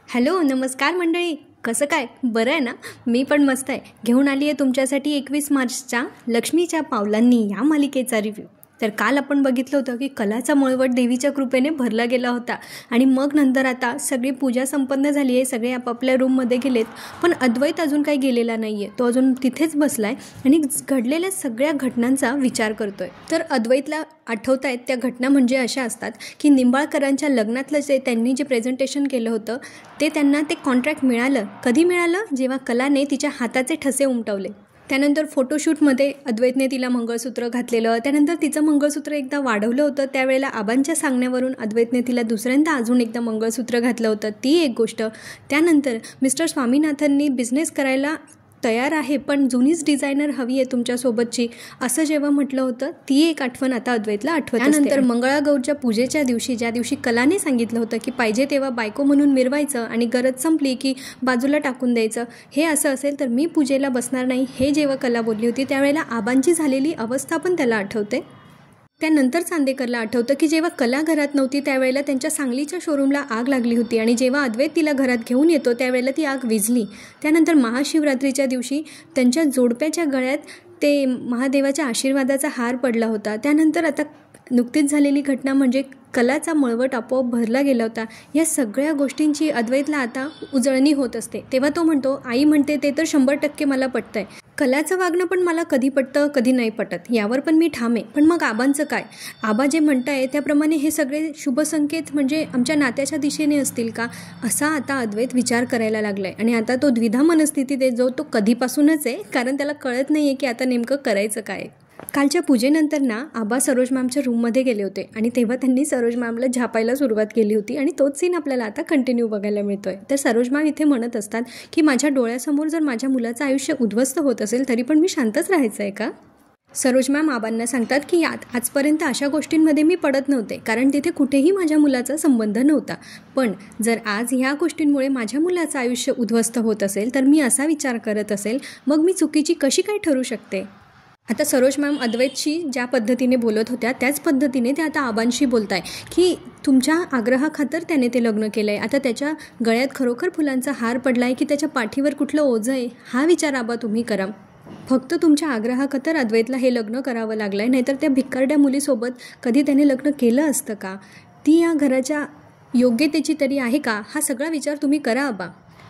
Hello, नमस्कार मंडळी. कसं काय? बरं आहे ना? मी पण मस्त आहे. घेऊन आली आहे तुमच्यासाठी 21 मार्चच्या लक्ष्मीच्या पावलांनी या मालिकेचा रिव्ह्यू. तर काल आपण बघितलं होतं की कलाचा मळवट देवीच्या कृपेने भरला गेला होता आणि मग नंतर आता सगळी पूजा संपन्न झाली आहे. सगळे आपापल्या रूममध्ये गेलेत, पण अद्वैत अजून काही गेलेला नाही आहे. तो अजून तिथेच बसला आहे आणि घडलेल्या सगळ्या घटनांचा विचार करतो आहे. तर अद्वैतला आठवत आहेत त्या घटना म्हणजे अशा असतात की निंबाळकरांच्या लग्नातलं जे त्यांनी जे प्रेझेंटेशन केलं होतं ते त्यांना ते कॉन्ट्रॅक्ट मिळालं. कधी मिळालं? जेव्हा कलाने तिच्या हाताचे ठसे उमटवले. त्यानंतर फोटोशूटमध्ये अद्वैतने तिला मंगळसूत्र घातलेलं. त्यानंतर तिचं मंगळसूत्र एकदा वाढवलं होतं. त्यावेळेला आबांच्या सांगण्यावरून अद्वैतने तिला दुसऱ्यांदा अजून एकदा मंगळसूत्र घातलं होतं, ती एक गोष्ट. त्यानंतर मिस्टर स्वामीनाथननी बिझनेस करायला तयार आहे, पण जुनीच डिझायनर हवी आहे तुमच्यासोबतची, असं जेव्हा म्हटलं होतं, ती एक आठवण आता अद्वैतला आठवत. त्यानंतर मंगळागौरच्या पूजेच्या दिवशी, ज्या दिवशी कलाने सांगितलं होतं की पाहिजे तेव्हा बायको म्हणून मिरवायचं आणि गरज संपली की बाजूला टाकून द्यायचं, हे असं असेल तर मी पूजेला बसणार नाही, हे जेव्हा कला बोलली होती त्यावेळेला आबांची झालेली अवस्था पण त्याला आठवते. त्यानंतर चांदेकरला आठवतं की जेव्हा कला घरात नव्हती त्यावेळेला त्यांच्या सांगलीच्या शोरूमला आग लागली होती आणि जेव्हा अद्वैत तिला घरात घेऊन येतो त्यावेळेला ती आग विझली. त्यानंतर महाशिवरात्रीच्या दिवशी त्यांच्या जोडप्याच्या गळ्यात ते महादेवाच्या आशीर्वादाचा हार पडला होता. त्यानंतर आता नुकतीच झालेली घटना म्हणजे कलाचा मळवट आपोआप भरला गेला होता. या सगळ्या गोष्टींची अद्वैतला आता उजळणी होत असते. तेव्हा तो म्हणतो, आई म्हणते ते तर 100% मला पटतंय. कलाचं वागणं पण मला कधी पटतं कधी नाही पटत, यावर पण मी ठाम आहे. पण मग आबांचं काय? आबा जे म्हणताय त्याप्रमाणे हे सगळे शुभसंकेत म्हणजे आमच्या नात्याच्या दिशेने असतील का, असा आता अद्वैत विचार करायला लागलाय. आणि आता तो द्विधा मनस्थितीत आहे, जो तो कधीपासूनच आहे, कारण त्याला कळत नाही आहे की आता नेमकं करायचं काय. कालच्या पूजेनंतर ना आबा सरोज मॅमच्या रूममध्ये गेले होते आणि तेव्हा त्यांनी सरोज मॅमला झापायला सुरुवात केली होती आणि तोच सीन आपल्याला आता कंटिन्यू बघायला मिळतोय. तर सरोज मॅम इथे म्हणत असतात की माझ्या डोळ्यासमोर जर माझ्या मुलाचं आयुष्य उद्ध्वस्त होत असेल तरी पण मी शांतच राहायचं आहे का? सरोज मॅम आबांना सांगतात की आजपर्यंत अशा गोष्टींमध्ये मी पडत नव्हते, कारण तिथे कुठेही माझ्या मुलाचा संबंध नव्हता. पण जर आज ह्या गोष्टींमुळे माझ्या मुलाचं आयुष्य उद्ध्वस्त होत असेल तर मी असा विचार करत असेल, मग मी चुकीची कशी काय ठरू शकते? आता सरोज मॅम अद्वैतशी ज्या पद्धतीने बोलत होत्या त्याच पद्धतीने ते आता आबांशी बोलत आहे की तुमच्या आग्रहाखातर त्याने ते लग्न केलं आहे. आता त्याच्या गळ्यात खरोखर फुलांचा हार पडला आहे की त्याच्या पाठीवर कुठलं ओझं आहे, हा विचार आबा तुम्ही करा. फक्त तुमच्या आग्रहाखातर अद्वैतला हे लग्न करावं लागलं आहे, नाहीतर त्या भिकारड्या मुलीसोबत कधी त्याने लग्न केलं असतं का? ती या घराच्या योग्यतेची तरी आहे का? हा सगळा विचार तुम्ही करा आबा.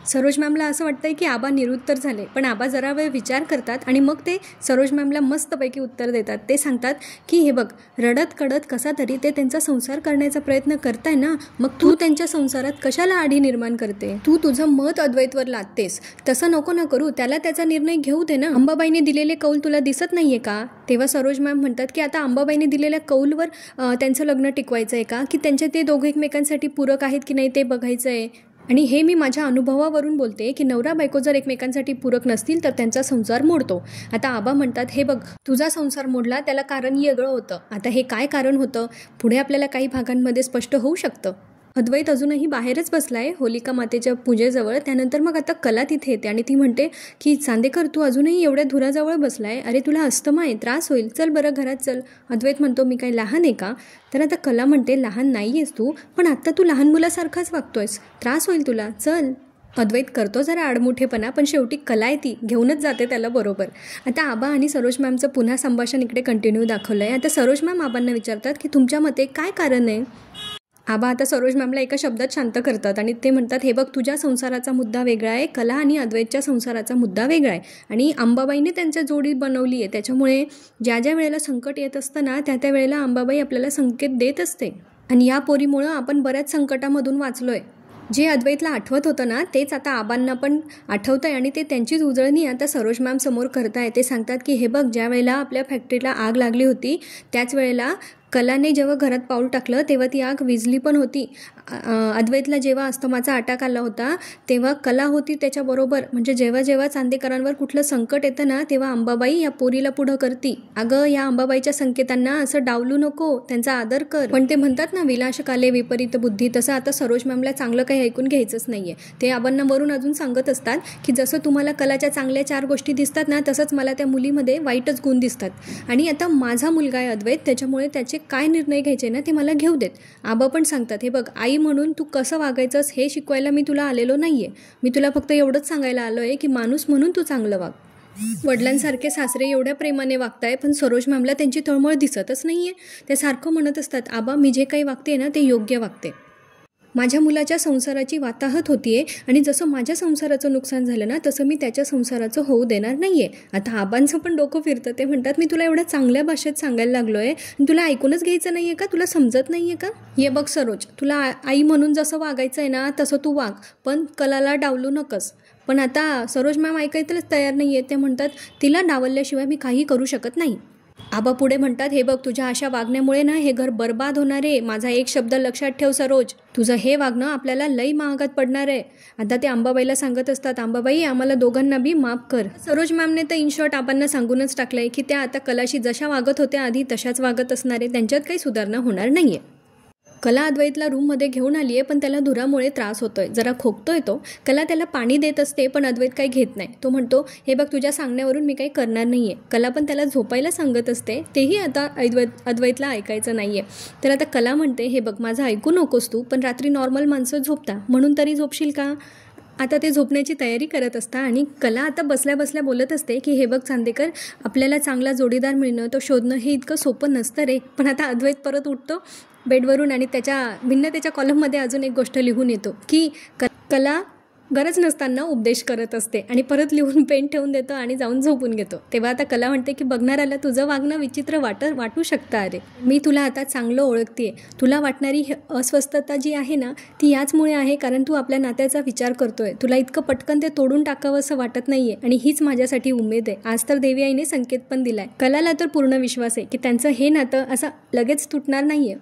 सरोज मॅमला असं वाटतंय की आबा निरुत्तर झाले, पण आबा जरा वेळ विचार करतात आणि मग ते सरोज मॅमला मस्तपैकी उत्तर देतात. ते सांगतात की हे बघ, रडत कडत कसा तरी ते त्यांचा संसार करण्याचा प्रयत्न करताय ना, मग तू त्यांच्या संसारात कशाला आडी निर्माण करते? तू तुझं मत अद्वैतवर लादतेस, तसं नको ना करू, त्याला त्याचा निर्णय घेऊ दे ना. अंबाबाईने दिलेले कौल तुला दिसत नाहीये का? तेव्हा सरोज मॅम म्हणतात की आता अंबाबाईने दिलेल्या कौलवर त्यांचं लग्न टिकवायचं आहे का, की त्यांचे ते दोघे एकमेकांसाठी पूरक आहेत की नाही ते बघायचं आहे. आणि हे मी माझ्या अनुभवावरून बोलते की नवरा बायको जर एकमेकांसाठी पूरक नसतील तर त्यांचा संसार मोडतो. आता आबा म्हणतात, हे बघ, तुझा संसार मोडला त्याला कारण वेगळं होतं. आता हे काय कारण होतं पुढे आपल्याला काही भागांमध्ये स्पष्ट होऊ शकतं. अद्वैत अजूनही बाहेरच बसलाय होलिका मातेच्या पूजेजवळ. त्यानंतर मग आता कला तिथे येते आणि ती म्हणते की चांदेकर, तू अजूनही एवढ्या धुराजवळ बसलाय, अरे तुला अस्थमा आहे, त्रास होईल, चल बरं घरात चल. अद्वैत म्हणतो, मी काय लहान आहे का? तर आता कला म्हणते, लहान नाही आहेस तू, पण आत्ता तू लहान मुलासारखाच वागतोयस, त्रास होईल तुला, चल. अद्वैत करतो जरा आडमुठेपणा, पण शेवटी कला आहे ती घेऊनच जाते त्याला बरोबर. आता आबा आणि सरोज मॅमचं पुन्हा संभाषण इकडे कंटिन्यू दाखवलं आहे. आता सरोज मॅम आबांना विचारतात की तुमच्या मते काय कारण आहे? आबा आता सरोज मॅमला एका शब्दात शांत करतात आणि ते म्हणतात, हे बघ, तुझ्या संसाराचा मुद्दा वेगळा आहे, कला आणि अद्वैतच्या संसाराचा मुद्दा वेगळा आहे आणि अंबाबाईने त्यांच्या जोडी बनवली आहे. त्याच्यामुळे ज्या ज्या वेळेला संकट येत असतं ना त्या वेळेला अंबाबाई आपल्याला संकेत देत असते आणि या पोरीमुळं आपण बऱ्याच संकटामधून वाचलो आहे. जे अद्वैतला आठवत होतं ना तेच आता आबांना पण आठवतं आहे आणि ते त्यांचीच उजळणी आता सरोज मॅम समोर करताय. ते सांगतात की हे बघ, ज्या वेळेला आपल्या फॅक्टरीला आग लागली होती त्याच वेळेला कलाने जेव्हा घरात पाऊल टाकलं तेव्हा ती आग विझली पण होती. अद्वैतला जेव्हा अस्थमाचा अटॅक आला होता तेव्हा कला होती त्याच्याबरोबर. म्हणजे जेव्हा जेव्हा चांदेकरांवर कुठलं संकट येतं ना तेव्हा अंबाबाई या पोरीला पुढं करती. अगं, या अंबाबाईच्या संकेतांना असं डावलू नको, त्यांचा आदर कर. पण ते म्हणतात ना, विनाशकाले विपरीत बुद्धी, तसं आता सरोज मॅमला चांगलं काही ऐकून घ्यायचंच नाहीये. ते आबांना वरून अजून सांगत असतात की जसं तुम्हाला कलाच्या चांगल्या 4 गोष्टी दिसतात ना तसंच मला त्या मुलीमध्ये वाईटच गुण दिसतात आणि आता माझा मुलगा आहे अद्वैत, त्याच्यामुळे त्याचे काय निर्णय घ्यायचे ना ते मला घेऊ देत. आबा पण सांगतात, हे बघ आई म्हणून तू कसं वागायचंस हे शिकवायला मी तुला आलेलो नाही आहे. मी तुला फक्त एवढंच सांगायला आलो आहे की माणूस म्हणून तू चांगलं वाग. वडिलांसारखे सासरे एवढ्या प्रेमाने वागताय, पण सरोज मॅमला त्यांची तळमळ दिसतच नाही आहे. ते सारखं म्हणत असतात, आबा मी जे काही वागते ना ते योग्य वागते. माझ्या मुलाच्या संसाराची वाताहत होतीये आणि जसं माझ्या संसाराचं नुकसान झालं ना तसं मी त्याच्या संसाराचं होऊ देणार नाही आहे. आता आबांचं पण डोकं फिरतं. ते म्हणतात, मी तुला एवढ्या चांगल्या भाषेत सांगायला लागलो आहे आणि तुला ऐकूनच घ्यायचं नाही आहे का? तुला समजत नाही आहे का? ये बघ सरोज, तुला आई म्हणून जसं वागायचं आहे ना तसं तू वाग, पण कलाला डावलू नकस. पण आता सरोज मॅम ऐकायलाच तयार नाही आहे. ते म्हणतात, तिला डावलल्याशिवाय मी काही करू शकत नाही. आबा पुढे म्हणतात, हे बघ तुझ्या अशा वागण्यामुळे ना हे घर बर्बाद होणार आहे. माझा एक शब्द लक्षात ठेव सरोज, तुझं हे वागणं आपल्याला लई महागात पडणार आहे. आता ते अंबाबाईला सांगत असतात, अंबाबाई आम्हाला दोघांना बी माफ कर. सरोज मॅमने तर इन शॉर्ट आबांना सांगूनच टाकलंय की त्या आता कलाशी जशा वागत होत्या आधी तशाच वागत असणार आहे. त्यांच्यात काही सुधारणा होणार नाही आहे. कला अद्वैतला रूममध्ये घेऊन आली आहे, पण त्याला धुरामुळे त्रास होतोय, जरा खोकतोय तो. कला त्याला पाणी देत असते, पण अद्वैत काही घेत नाही. तो म्हणतो, हे बघ तुझ्या सांगण्यावरून मी काही करणार नाही आहे. कला पण त्याला झोपायला सांगत असते, तेही आता अद्वैतला ऐकायचं नाही आहे. तर आता कला म्हणते, हे बघ माझं ऐकू नकोस तू, पण रात्री नॉर्मल माणसं झोपता म्हणून तरी झोपशील का? आता ते झोपण्याची तयारी करत असता आणि कला आता बसल्या बसल्या बोलत असते की हे बघ चांदेकर, आपल्याला चांगला जोडीदार मिळणं तो शोधणं हे इतकं सोपं नसतं रे. पण आता अद्वैत परत उठतो बेडवरून आणि त्याच्या भिन्नतेच्या कॉलममध्ये अजून एक गोष्ट लिहून येतो की कला गरज नसताना उपदेश करत असते आणि परत लिहून पेन ठेवून देतो आणि जाऊन झोपून घेतो. तेव्हा आता कला म्हणते की बघणाऱ्याला तुझं वागणं विचित्र वाटू शकतं. अरे मी तुला आता चांगलं ओळखते. तुला वाटणारी अस्वस्थता जी आहे ना ती याचमुळे आहे कारण तू आपल्या नात्याचा विचार करतोय. तुला इतकं पटकन ते तोडून टाकावं असं वाटत नाहीये आणि हीच माझ्यासाठी उमेद आहे. आज तर देवी आईने संकेत पण दिलाय. कलाला तर पूर्ण विश्वास आहे की त्यांचं हे नातं असं लगेच तुटणार नाहीये.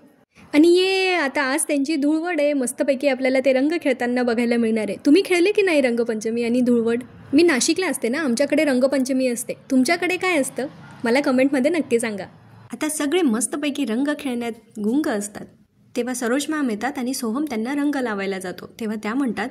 आणि ये आता आज त्यांची धुळवड आहे. मस्तपैकी आपल्याला ते रंग खेळताना बघायला मिळणार आहे. तुम्ही खेळले की नाही रंगपंचमी आणि धुळवड? मी नाशिकला असते ना, आमच्याकडे रंगपंचमी असते. तुमच्याकडे काय असतं मला कमेंटमध्ये नक्की सांगा. आता सगळे मस्तपैकी रंग खेळण्यात गुंग असतात. तेव्हा सरोज मॅम येतात आणि सोहम त्यांना रंग लावायला जातो. तेव्हा त्या म्हणतात,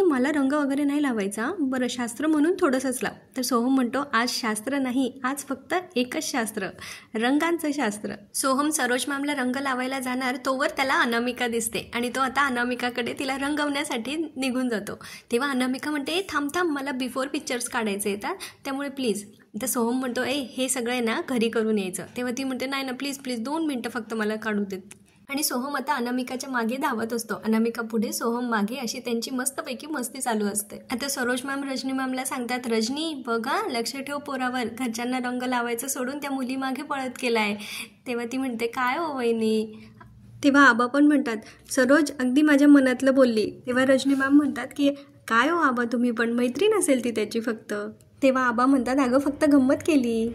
मला रंग वगैरे नाही लावायचा, बरं शास्त्र म्हणून थोडंसंच लाव. तर सोहम म्हणतो, आज शास्त्र नाही, आज फक्त एकच शास्त्र, रंगांचं शास्त्र. सोहम सरोज मॅमला रंग लावायला जाणार तोवर त्याला अनामिका दिसते आणि तो आता अनामिकाकडे तिला रंगवण्यासाठी निघून जातो. तेव्हा अनामिका म्हणते, थांब मला बिफोर पिक्चर्स काढायचे येतात त्यामुळे प्लीज. तर सोहम म्हणतो, हे सगळं ना घरी करून यायचं. तेव्हा ती म्हणते, नाही ना प्लीज 2 मिनटं फक्त मला काढू देत. आणि सोहम आता अनामिकाच्या मागे धावत असतो. अनामिका पुढे, सोहम मागे, अशी त्यांची मस्तपैकी मस्ती चालू असते. आता सरोज मॅम रजनी मॅमला सांगतात, रजनी बघा लक्ष ठेव पोरावर, घरच्यांना रंग लावायचं सोडून त्या मुली मागे पळत केलाय. तेव्हा ती म्हणते, काय हो वहिनी? तेव्हा आबा पण म्हणतात, सरोज अगदी माझ्या मनातलं बोलली. तेव्हा रजनी मॅम म्हणतात की काय हो आबा तुम्ही पण, मैत्रीण असेल ती त्याची फक्त. तेव्हा आबा म्हणतात, अगं फक्त गंमत केली.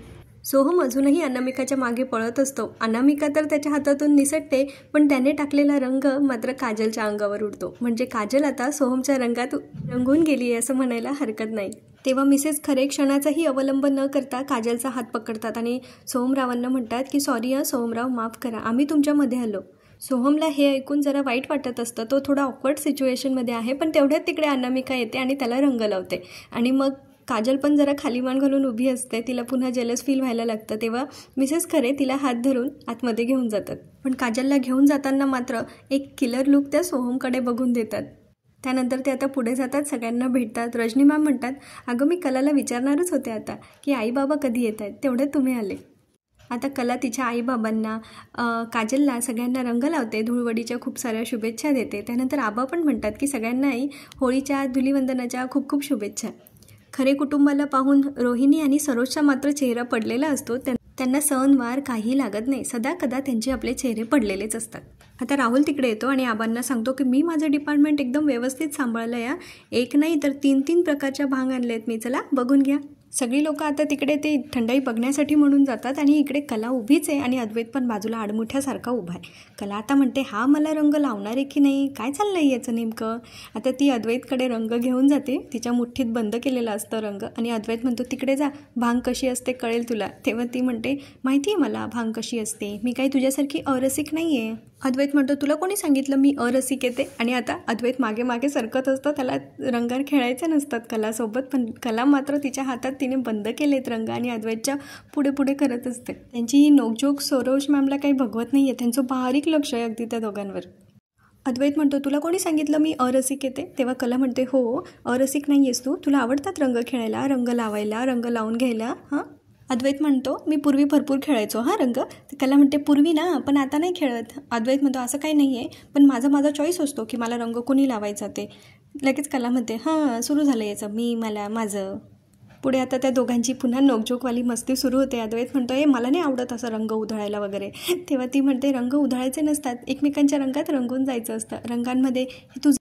सोहम अजूनही अनामिकाच्या मागे पळत असतो. अनामिका तर त्याच्या हातातून निसटते, पण त्याने टाकलेला रंग मात्र काजलच्या अंगावर उडतो. म्हणजे काजल आता सोहमच्या रंगात रंगून गेली असं म्हणायला हरकत नाही. तेव्हा मिसेस खरे क्षणाचाही अवलंब न करता काजलचा हात पकडतात आणि सोहमरावांना म्हणतात की सॉरी सोहमराव, माफ करा, आम्ही तुमच्यामध्ये आलो. सोहमला हे ऐकून जरा वाईट वाटत असतं. तो थोडा ऑकवर्ड सिच्युएशनमध्ये आहे, पण तेवढ्यात तिकडे अनामिका येते आणि त्याला रंग लावते. आणि मग काजल पण जरा खाली मान घालून उभी असते. तिला पुन्हा जेलस फील व्हायला लागतं. तेव्हा मिसेस खरे तिला हात धरून आतमध्ये घेऊन जातात. पण काजलला घेऊन जाताना मात्र एक किलर लुक त्या सोहमकडे बघून देतात. त्यानंतर ते आता पुढे जातात, सगळ्यांना भेटतात. रजनी मॅम म्हणतात, अगं मी कलाला विचारणारच होते आता की आई बाबा कधी येत आहेत, तेवढ्यात तुम्ही आले. आता कला तिच्या आईबाबांना, काजलला सगळ्यांना रंग लावते, धुळवडीच्या खूप साऱ्या शुभेच्छा देते. त्यानंतर आबा पण म्हणतात की सगळ्यांनाही होळीच्या धुलीवंदनाच्या खूप खूप शुभेच्छा. खरे कुटुंबाला पाहून रोहिणी आणि सरोजचा मात्र चेहरा पडलेला असतो. त्यांना सणवार काही लागत नाही, सदा कदा त्यांचे आपले चेहरे पडलेलेच असतात. आता राहुल तिकडे येतो आणि आबांना सांगतो की मी माझं डिपार्टमेंट एकदम व्यवस्थित सांभाळलं या, एक नाही तर 3 प्रकारच्या भांग आणले आहेत मी, चला बघून घ्या. सगळी लोक आता तिकडे ते थंडाई बघण्यासाठी म्हणून जातात आणि इकडे कला उभीच आहे आणि अद्वैत पण बाजूला आडमुठ्यासारखा उभा आहे. कला आता म्हणते, हा मला रंग लावणार आहे की नाही, काय चाललंय याचं नेमकं. आता ती अद्वैतकडे रंग घेऊन जाते. तिच्या मुठ्ठीत बंद केलेला असतं रंग आणि अद्वैत म्हणतो, तिकडे जा, भांग कशी असते कळेल तुला. तेव्हा ती म्हणते, माहिती आहे मला भांग कशी असते, मी काही तुझ्यासारखी अरसिक नाही आहे. अद्वैत म्हणतो तुला कोणी सांगितलं मी अरसिक येते. आणि आता अद्वैत मागे मागे सरकत असतं, त्याला रंगावर खेळायचे नसतात कलासोबत, पण कला मात्र तिच्या हातात तिने बंद केलेत रंग आणि अद्वैतच्या पुढे पुढे करत असते. त्यांची ही नोकझोक सरोज मॅमला काही भगवत नाही आहे, त्यांचं बारीक लक्ष आहे अगदी त्या दोघांवर. अद्वैत म्हणतो तुला कोणी सांगितलं मी अरसिक येते. तेव्हा कला म्हणते हो अरसिक नाही आहेस तू, तुला आवडतात रंग खेळायला, रंग लावायला, रंग लावून घ्यायला. हां अद्वैत म्हणतो मी पूर्वी भरपूर खेळायचो रंग. कला म्हणते पूर्वी ना, पण आता नाही खेळत. अद्वैत म्हणतो असं काही नाही आहे, पण माझा चॉईस असतो की मला रंग कोणी लावायचा ते. लगेच कला म्हणते हां सुरू झालं याचं मी मला माझं. पुढे आता त्या दोघांची पुन्हा नोकझोकवाली मस्ती सुरू होते. अद्वैत म्हणतो मला नाही आवडत असं रंग उधळायला वगैरे. तेव्हा ती म्हणते रंग उधळायचे नसतात, एकमेकांच्या रंगात रंगून जायचं असतं. रंगांमध्ये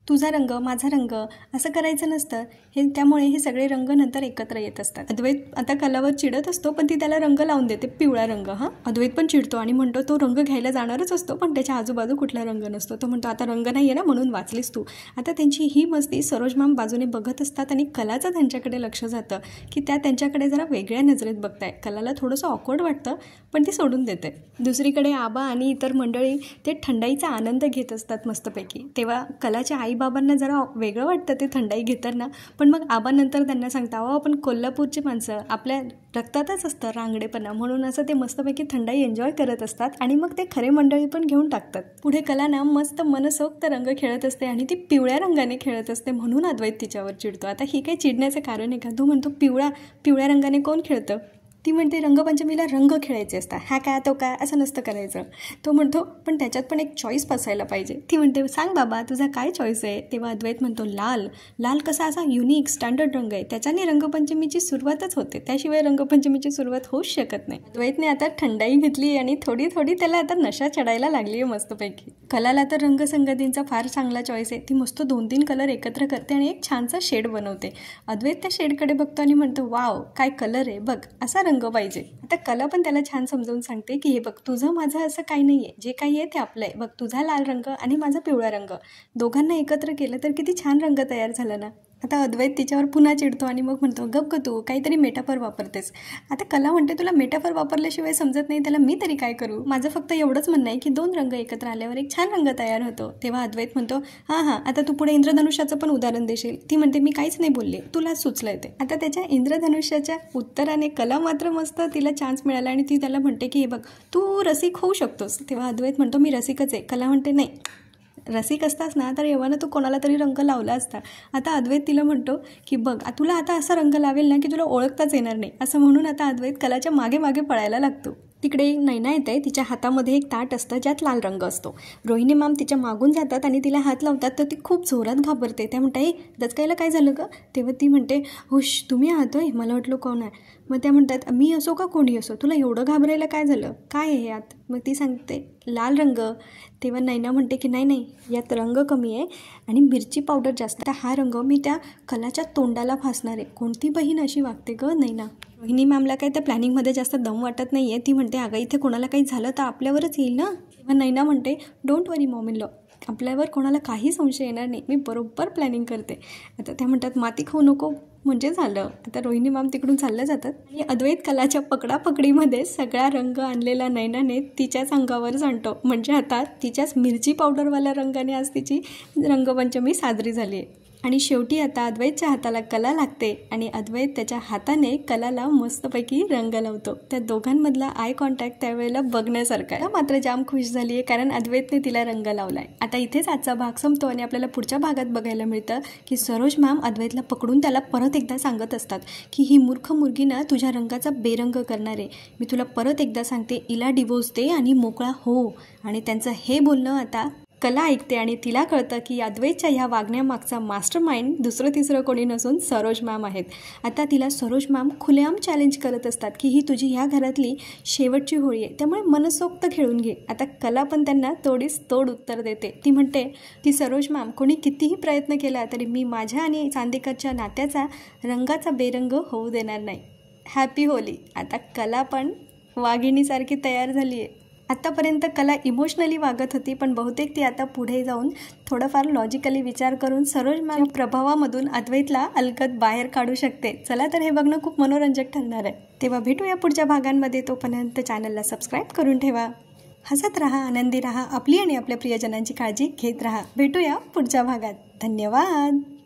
तुझा रंग माझा रंग असं करायचं नसतं त्यामुळे हे सगळे रंग नंतर एकत्र येत असतात. अद्वैत आता कलावर चिडत असतो, पण ती त्याला रंग लावून देते पिवळा रंग. अद्वैत पण चिडतो आणि म्हणतो तो रंग घ्यायला जाणारच असतो, पण त्याच्या आजूबाजू कुठला रंग नसतो. तो म्हणतो आता रंग नाही आहे ना म्हणून वाचलीस तू. आता त्यांची ही मस्ती सरोज मॅम बाजूने बघत असतात आणि कलाचं त्यांच्याकडे लक्ष जातं की त्या त्यांच्याकडे जरा वेगळ्या नजरेत बघताय. कलाला थोडंसं ऑकवर्ड वाटतं, पण ती सोडून देते. दुसरीकडे आबा आणि इतर मंडळी ते थंडाईचा आनंद घेत असतात मस्तपैकी. तेव्हा कलाच्या आईबाबांना जरा वेगळं वाटतं ते थंडाई घेताना, पण मग आबा नंतर त्यांना सांगता आपण कोल्हापूरची माणसं आपल्या रक्तातच असतं रांगडेपणा, म्हणून असं ते मस्तपैकी थंडाई एन्जॉय करत असतात आणि मग ते खरे मंडळी पण घेऊन टाकतात. पुढे कला ना मस्त मनसोक्त रंग खेळत असते आणि ती पिवळ्या रंगाने खेळत असते, म्हणून अद्वैत तिच्यावर चिडतो. आता ही काही चिडण्याचं कारण आहे का? तो म्हणतो पिवळ्या रंगाने कोण खेळतं? ती म्हणते रंगपंचमीला रंग खेळायचे असतात, हा काय तो काय असं नसतं करायचं. तो म्हणतो पण त्याच्यात पण एक चॉईस असायला पाहिजे. ती म्हणते सांग बाबा तुझा काय चॉईस आहे. तेव्हा अद्वैत म्हणतो लाल कसा असा युनिक स्टँडर्ड रंग आहे, त्याच्याने रंगपंचमीची सुरुवातच होते, त्याशिवाय रंगपंचमीची सुरुवात होऊच शकत नाही. अद्वैतने आता थंडाई घेतली आणि थोडी त्याला आता नशा चढायला लागली आहे मस्तपैकी. कलाला तर रंगसंगतींचा फार चांगला चॉईस आहे. ती मस्त 2-3 कलर एकत्र करते आणि एक छानसा शेड बनवते. अद्वैत त्या शेडकडे बघतो आणि म्हणतो वाव काय कलर आहे बघ, असा रंग पाहिजे. आता कला पण त्याला छान समजावून सांगते की हे बघ तुझं माझं असं काही नाही आहे, जे काही आहे ते आपलं आहे. बघ तुझा लाल रंग आणि माझा पिवळा रंग दोघांना एकत्र केलं तर किती छान रंग तयार झाला ना. आता अद्वैत तिच्यावर पुन्हा चिडतो आणि मग म्हणतो गप ग तू काहीतरी मेटाफर वापरतेस. आता कला म्हणते तुला मेटाफर वापरल्याशिवाय समजत नाही, त्याला मी तरी काय करू. माझं फक्त एवढंच म्हणणं आहे की 2 रंग एकत्र आल्यावर एक छान रंग तयार होतो. तेव्हा अद्वैत म्हणतो हां आता तू पुढे इंद्रधनुष्याचं पण उदाहरण देशील. ती म्हणते मी काहीच नाही बोलले, तुलाच सुचलं ते. आता त्याच्या इंद्रधनुष्याच्या उत्तराने कला मात्र मस्त तिला चान्स मिळाला आणि ती त्याला म्हणते की हे बघ तू रसिक होऊ शकतोस. तेव्हा अद्वैत म्हणतो मी रसिकच आहे. कला म्हणते नाही, रसिक असतास ना तर एव्हाना तू कोणाला तरी रंग लावला असता. आता अद्वैत तिला म्हणतो की बघ तुला आता असा रंग लावेल ना की तुला ओळखताच येणार नाही. असं म्हणून आता अद्वैत कलाच्या मागे मागे पळायला लागतो. तिकडे नैना येते, तिच्या हातामध्ये एक ताट असतं ज्यात लाल रंग असतो. रोहिणी मॅम तिच्या मागून जातात आणि तिला हात लावतात तर ती खूप जोरात घाबरते. त्या म्हणते दचकायला काय झालं ग. तेव्हा ती म्हणते हुश तुम्ही आहातोय, मला वाटलं कोण आहे. मग त्या म्हणतात मी असो का कोणी असो, तुला एवढं घाबरायला काय झालं, काय आहे यात. मग ती सांगते लाल रंग. तेव्हा नैना म्हणते की नाही यात रंग कमी आहे आणि मिरची पावडर जास्त. आता हा रंग मी त्या कलाच्या तोंडाला फासणार आहे. कोणती बहीण अशी वागते ग नैना. रोहिणी मॅमला काय त्या प्लॅनिंगमध्ये जास्त दम वाटत नाही आहे. ती म्हणते अगं इथे कोणाला काही झालं तर आपल्यावरच येईल ना. तेव्हा नैना म्हणते don't worry mom in law, आपल्यावर कोणाला काही संशय येणार नाही, मी बरोबर प्लॅनिंग करते. आता त्या म्हणतात माती खाऊ नको म्हणजे झालं. आता रोहिणी मॅम तिकडून चालल्या जातात आणि अद्वैत कलाच्या पकडापकडीमध्ये सगळा रंग आणलेला नैनाने तिच्याच अंगावर सांडतो. म्हणजे आता तिच्याच मिरची पावडरवाल्या रंगाने आज तिची रंगपंचमी साजरी झाली आहे. आणि शेवटी आता अद्वैतच्या हाताला कला लागते आणि अद्वैत त्याच्या हाताने कलाला मस्तपैकी रंग लावतो. त्या दोघांमधला आय कॉन्टॅक्ट त्यावेळेला बघण्यासारखा आहे. मात्र जाम खुश झाली आहे कारण अद्वैतने तिला रंग लावलाय. आता इथेच आजचा भाग संपतो आणि आपल्याला पुढच्या भागात बघायला मिळतं की सरोज मॅम अद्वैतला पकडून त्याला परत एकदा सांगत असतात की ही मूर्ख मुलगी ना तुझ्या रंगाचा बेरंग करणार आहे. मी तुला परत एकदा सांगते हिला डिवोर्स दे आणि मोकळा हो. आणि त्यांचं हे बोलणं आता कला ऐकते आणि तिला कळतं की अद्वैतच्या ह्या वागण्यामागचा मास्टर माइंड दुसरं तिसरं कोणी नसून सरोज मॅम आहेत. आता तिला सरोज मॅम खुलेआम चॅलेंज करत असतात की ही तुझी ह्या घरातली शेवटची होळी आहे, त्यामुळे मनसोक्त खेळून घे. आता कला पण त्यांना तोडीस तोड उत्तर देते. ती म्हणते की सरोज मॅम कोणी कितीही प्रयत्न केला तरी मी माझ्या आणि चांदेकरच्या नात्याचा रंगाचा बेरंग होऊ देणार नाही. Happy Holy. आता कला पण वाघिणीसारखी तयार झाली आहे. आत्तापर्यंत कला इमोशनली वागत होती, पण बहुतेक ती आता पुढे जाऊन थोडंफार लॉजिकली विचार करून सरोज मॅम प्रभावामधून अद्वैतला अलगद बाहेर काढू शकते. चला तर हे बघणं खूप मनोरंजक ठरणार आहे. तेव्हा भेटूया पुढच्या भागांमध्ये. तोपर्यंत चॅनलला सबस्क्राईब करून ठेवा. हसत राहा, आनंदी राहा, आपली आणि आपल्या प्रियजनांची काळजी घेत राहा. भेटूया पुढच्या भागात. धन्यवाद.